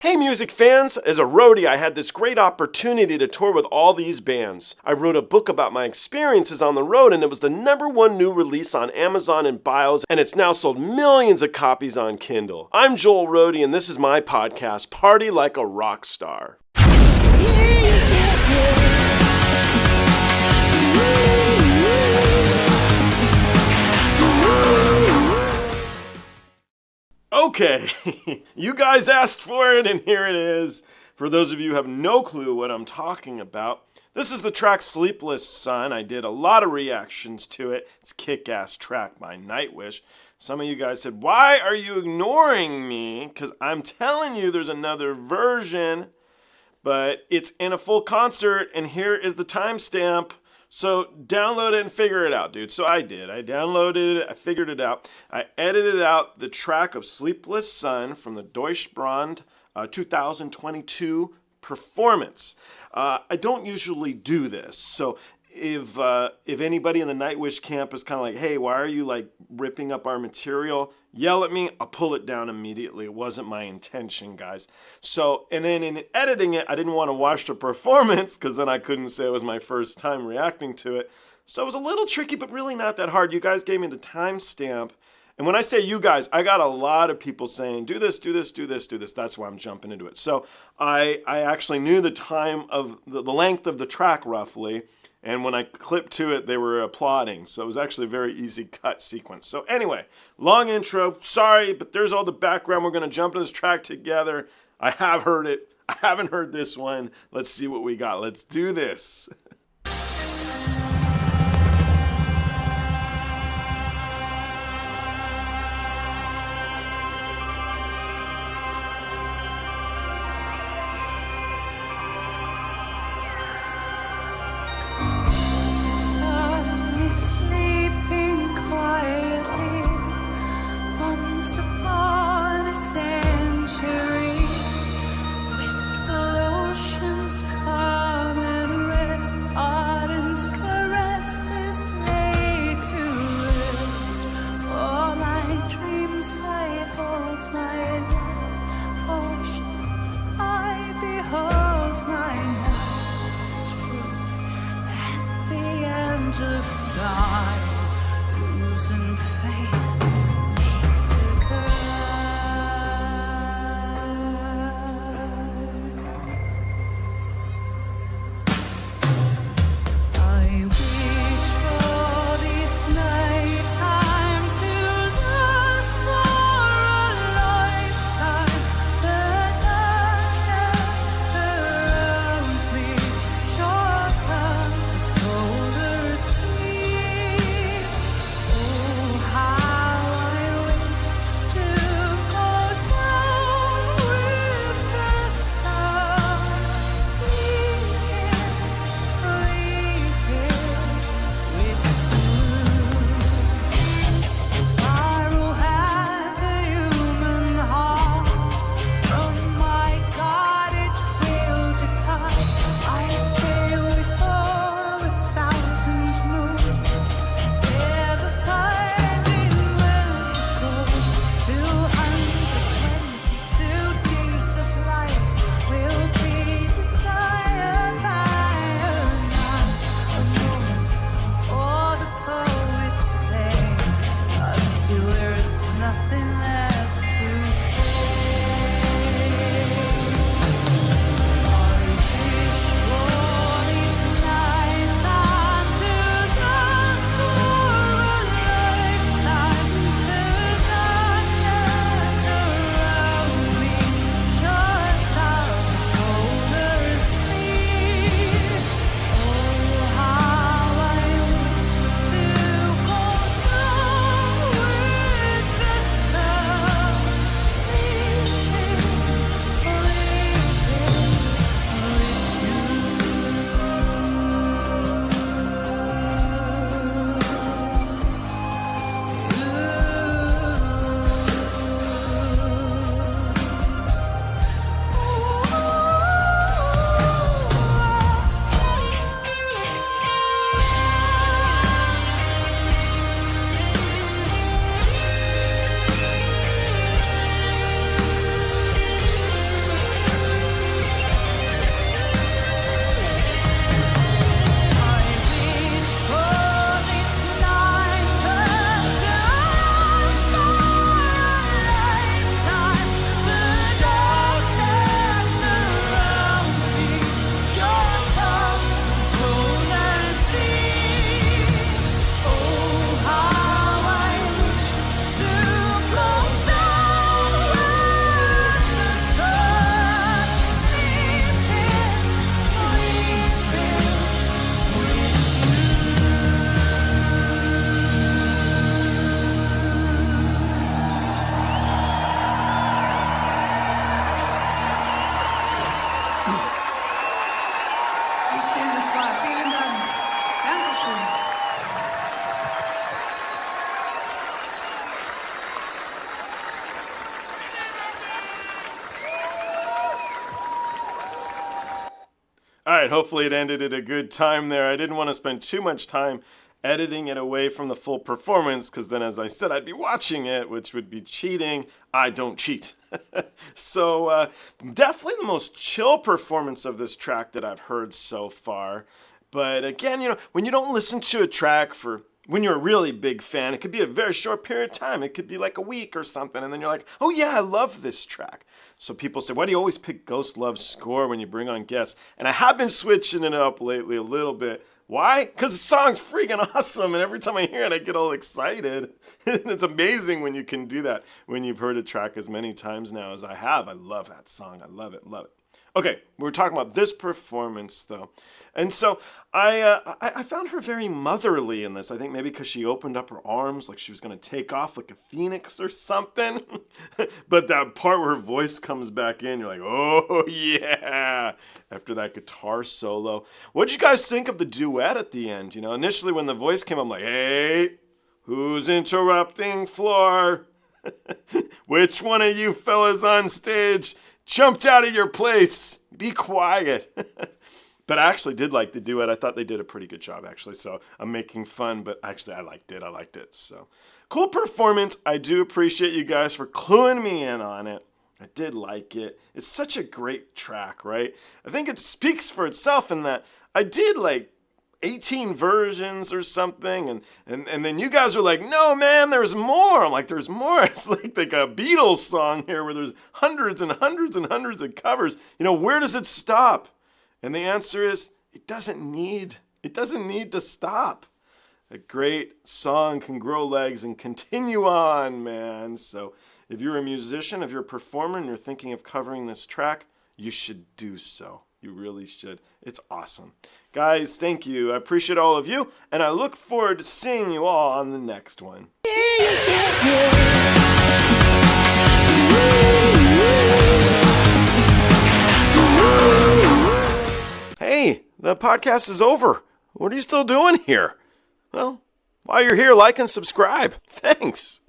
Hey music fans! As a roadie, I had this great opportunity to tour with all these bands. I wrote a book about my experiences on the road, and it was the #1 new release on Amazon and Bios, and it's now sold millions of copies on Kindle. I'm Joel Roadie, and this is my podcast, Party Like a Rock Star. Okay, you guys asked for it, and here it is. For those of you who have no clue what I'm talking about, this is the track Sleepless Sun. I did a lot of reactions to it. It's a kick-ass track by Nightwish. Some of you guys said, why are you ignoring me? Because I'm telling you there's another version, but it's in a full concert, and here is the timestamp. So download it and figure it out, dude. So I did. I downloaded it. I figured it out. I edited out the track of Sleepless Sun from the Deichbrand 2022 performance. I don't usually do this. So if anybody in the Nightwish camp is kind of like, hey, why are you like ripping up our material? Yell at me. I'll pull it down immediately. It wasn't my intention, guys. So, and then in editing it, I didn't want to watch the performance because then I couldn't say it was my first time reacting to it. So it was a little tricky, but really not that hard. You guys gave me the timestamp. And when I say you guys, I got a lot of people saying, do this, do this, do this, do this. That's why I'm jumping into it. So I actually knew the time of the length of the track roughly. And when I clipped to it, they were applauding. So it was actually a very easy cut sequence. So anyway, long intro. Sorry, but there's all the background. We're going to jump into this track together. I have heard it. I haven't heard this one. Let's see what we got. Let's do this. Sleeping quietly, once upon a century, wistful oceans calm and red, ardent caresses lay to rest. For my dreams I hold my love, cautious I behold my night truth at the end of time, losing faith makes a cry. I wish for this nighttime to last for a lifetime. The darkness around me shows up the solar sea. Oh, how All right, hopefully it ended at a good time there. I didn't want to spend too much time editing it away from the full performance because then, as I said, I'd be watching it, which would be cheating. I don't cheat. So definitely the most chill performance of this track that I've heard so far. But again, when you don't listen to a track when you're a really big fan, it could be a very short period of time. It could be like a week or something. And then you're like, oh yeah, I love this track. So people say, why do you always pick Ghost Love's score when you bring on guests? And I have been switching it up lately a little bit. Why? Because the song's freaking awesome, and every time I hear it, I get all excited. It's amazing when you can do that, when you've heard a track as many times now as I have. I love that song. I love it, love it. Okay, we're talking about this performance, though. And so I found her very motherly in this. I think maybe because she opened up her arms like she was going to take off like a phoenix or something. But that part where her voice comes back in, you're like, oh, yeah, after that guitar solo. What'd you guys think of the duet at the end? Initially when the voice came, I'm like, hey, who's interrupting Floor? Which one of you fellas on stage jumped out of your place? Be quiet. But I actually did like the duet. I thought they did a pretty good job, actually. So I'm making fun, but actually I liked it. So cool performance. I do appreciate you guys for cluing me in on it. I did like it. It's such a great track, right? I think it speaks for itself in that I did like 18 versions or something, and then you guys are like, no man, there's more. I'm like, there's more. It's like a Beatles song here where there's hundreds and hundreds and hundreds of covers. Where does it stop? And the answer is it doesn't need to stop. A great song can grow legs and continue on, man. So if you're a musician, if you're a performer and you're thinking of covering this track, you should do so. You really should. It's awesome. Guys, thank you. I appreciate all of you, and I look forward to seeing you all on the next one. Hey, the podcast is over. What are you still doing here? Well, while you're here, like and subscribe. Thanks.